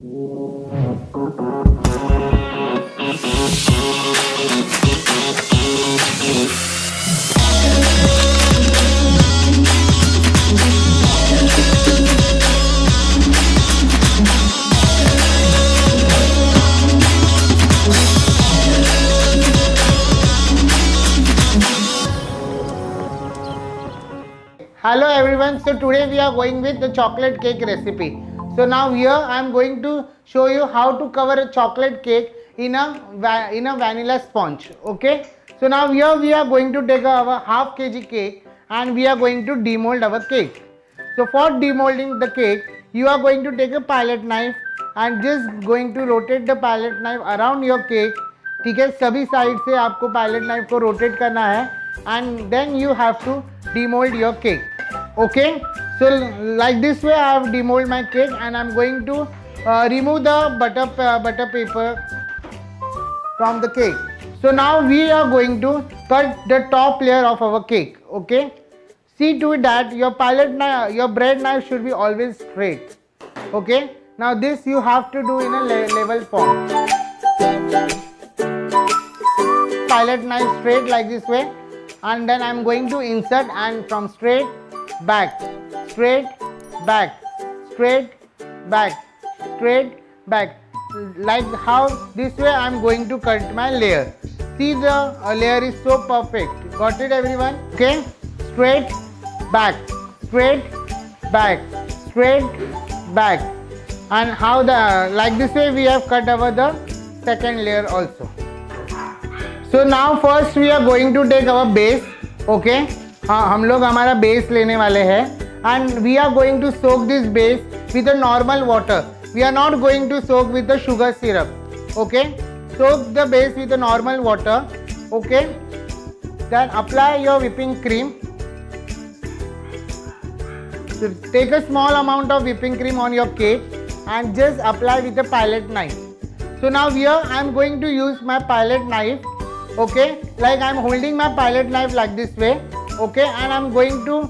Hello everyone, so today we are going with the chocolate cake recipe. So now here I am going to show you how to cover a chocolate cake in a vanilla sponge. Okay, so now here we are going to take our half kg cake and we are going to demold our cake. So for demolding the cake, you are going to take a palette knife and just going to rotate the palette knife around your cake. ठीक है, सभी side से आपको palette knife को rotate करना है and then you have to demold your cake. Okay, so like this way I have demold my cake and I'm going to remove the butter paper from the cake. So now we are going to cut the top layer of our cake. Okay, see to it that your bread knife should be always straight. Okay, now this you have to do in a level form. Palette knife straight like this way, and then I'm going to insert and from straight back, straight back, straight back, straight back, like how this way I'm going to cut my layer. See, the layer is so perfect. Got it everyone? Okay, straight back, straight back, straight back, and how the like this way we have cut over the second layer also. So now first we are going to take our base. Okay, हाँ हम लोग हमारा base लेने वाले हैं and we are going to soak this base with a normal water. We are not going to soak with the sugar syrup. Okay, soak the base with the normal water. Okay, then apply your whipping cream. So take a small amount of whipping cream on your cake and just apply with a palette knife. So now here I am going to use my palette knife. Okay, like I am holding my palette knife like this way. Okay, and I am going to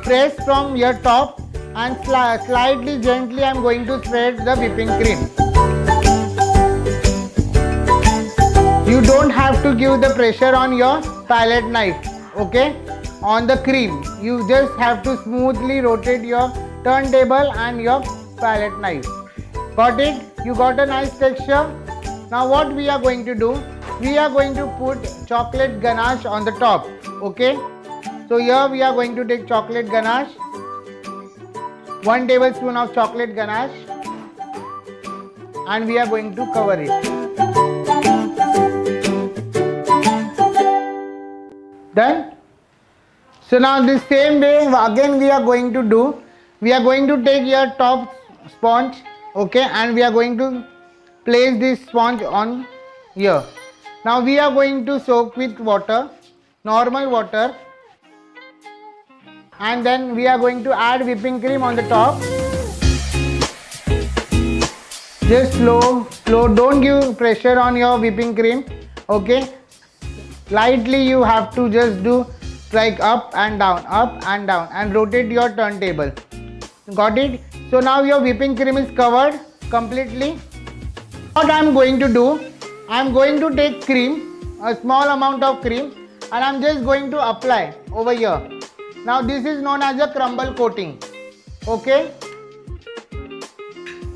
press from your top and slightly gently I am going to spread the whipping cream. You don't have to give the pressure on your palette knife, okay, on the cream. You just have to smoothly rotate your turntable and your palette knife. Got it? You got a nice texture. Now what we are going to do? We are going to put chocolate ganache on the top. Okay, so here we are going to take chocolate ganache, 1 tablespoon of chocolate ganache, and we are going to cover it. Done. So now the same way again we are going to do. We are going to take your top sponge. Okay, and we are going to place this sponge on here. Now we are going to soak with water, normal water, and then we are going to add whipping cream on the top. Just slow, don't give pressure on your whipping cream. Okay, lightly you have to just do like up and down and rotate your turntable. Got it? So now your whipping cream is covered completely. What I am going to do, I am going to take cream, a small amount of cream, and I am just going to apply over here. Now this is known as a crumble coating. Okay,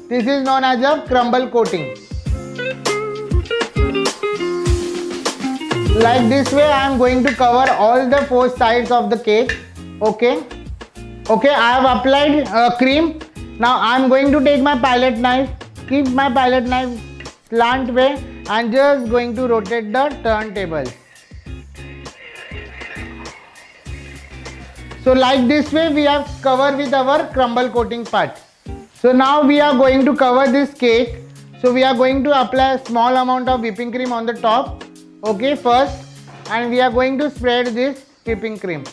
this is known as a crumble coating. Like this way I am going to cover all the 4 sides of the cake. Okay, I have applied cream. Now I am going to take my palette knife, keep my palette knife slant way, and just going to rotate the turntable. So like this way we have covered with our crumble coating part. So now we are going to cover this cake. So we are going to apply a small amount of whipping cream on the top. Okay, first, and we are going to spread this whipping cream.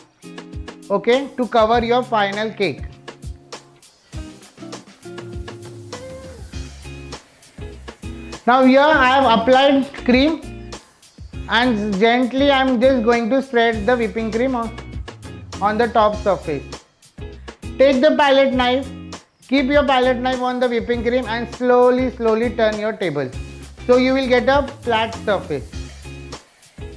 Okay, to cover your final cake. Now here I have applied cream and gently I am just going to spread the whipping cream on the top surface. Take the palette knife keep your palette knife on the whipping cream and slowly turn your table. So you will get a flat surface.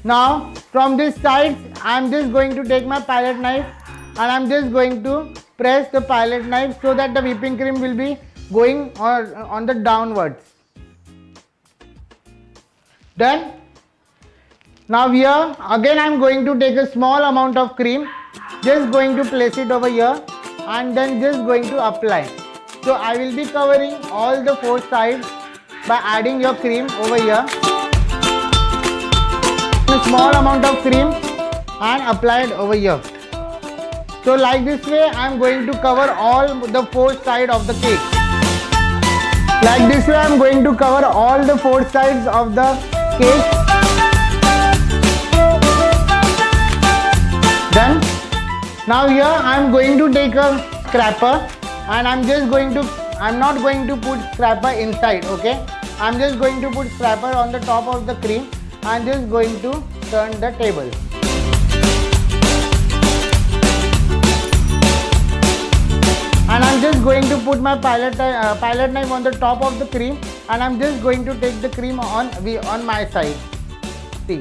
Now from this side, I am just going to take my palette knife and I am just going to press the palette knife so that the whipping cream will be going on the downwards. Done. Now here again I am going to take a small amount of cream, just going to place it over here and then just going to apply. So I will be covering all the 4 sides by adding your cream over here. A small amount of cream and apply it over here. So like this way I am going to cover all the 4 sides of the cake. Like this way I am going to cover all the 4 sides of the cake. Done. Now here I am going to take a scraper and I'm not going to put scraper inside, okay? I'm just going to put scraper on the top of the cream and just going to turn the table. And I'm just going to put my palette knife on the top of the cream and I'm just going to take the cream on my side. See.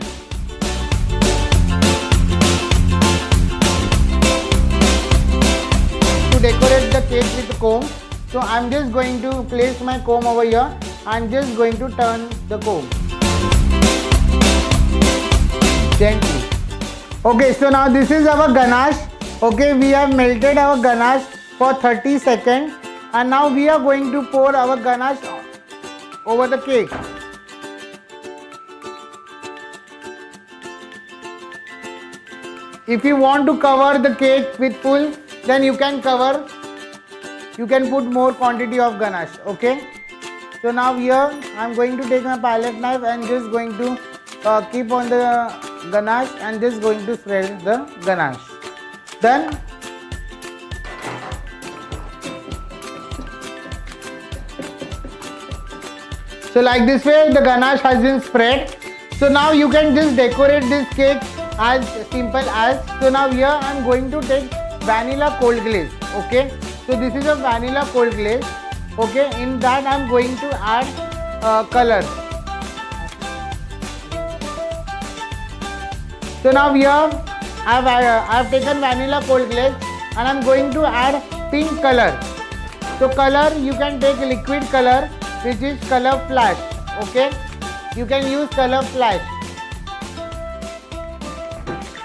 To decorate the cake with comb, so I'm just going to place my comb over here and just going to turn the comb gently. Okay, so now this is our ganache. Okay, we have melted our ganache for 30 seconds and now we are going to pour our ganache over the cake. If you want to cover the cake with full, then you can put more quantity of ganache, okay? So now here I am going to take my palette knife and just going to keep on the ganache and just going to spread the ganache. Done. So like this way the ganache has been spread. So now you can just decorate this cake as simple as. So now here I am going to take vanilla cold glaze. Okay. So this is a vanilla cold glaze. Okay. In that I am going to add color. So now here I have taken vanilla cold glaze and I am going to add pink color. So color, you can take liquid color, which is color flash. Okay, you can use color flash.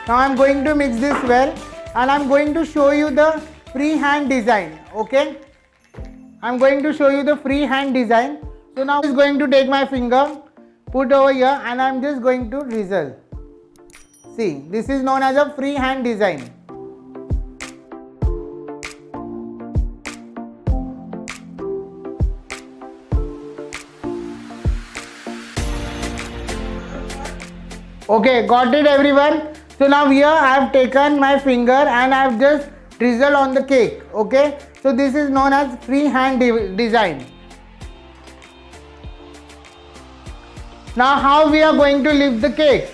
Now I am going to mix this well and I am going to show you the freehand design. Okay, I am going to show you the freehand design. So now I am going to take my finger, put over here and I am just going to drizzle. See, this is known as a freehand design. Okay, got it everyone? So now here I have taken my finger and I have just drizzled on the cake. Okay, so this is known as freehand design. Now how we are going to lift the cake?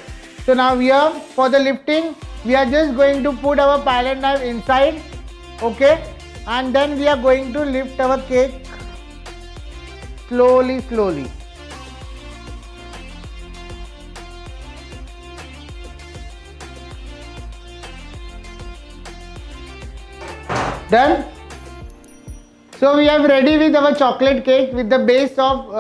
So now here for the lifting we are just going to put our palette knife inside. Okay, and then we are going to lift our cake slowly. Done. So we have ready with our chocolate cake with the base of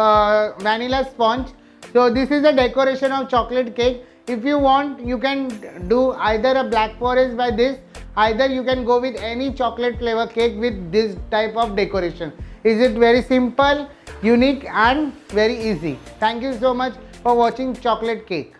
vanilla sponge. So this is the decoration of chocolate cake. If you want, you can do either a black forest by this, either you can go with any chocolate flavor cake with this type of decoration. Is it very simple, unique and very easy. Thank you so much for watching chocolate cake.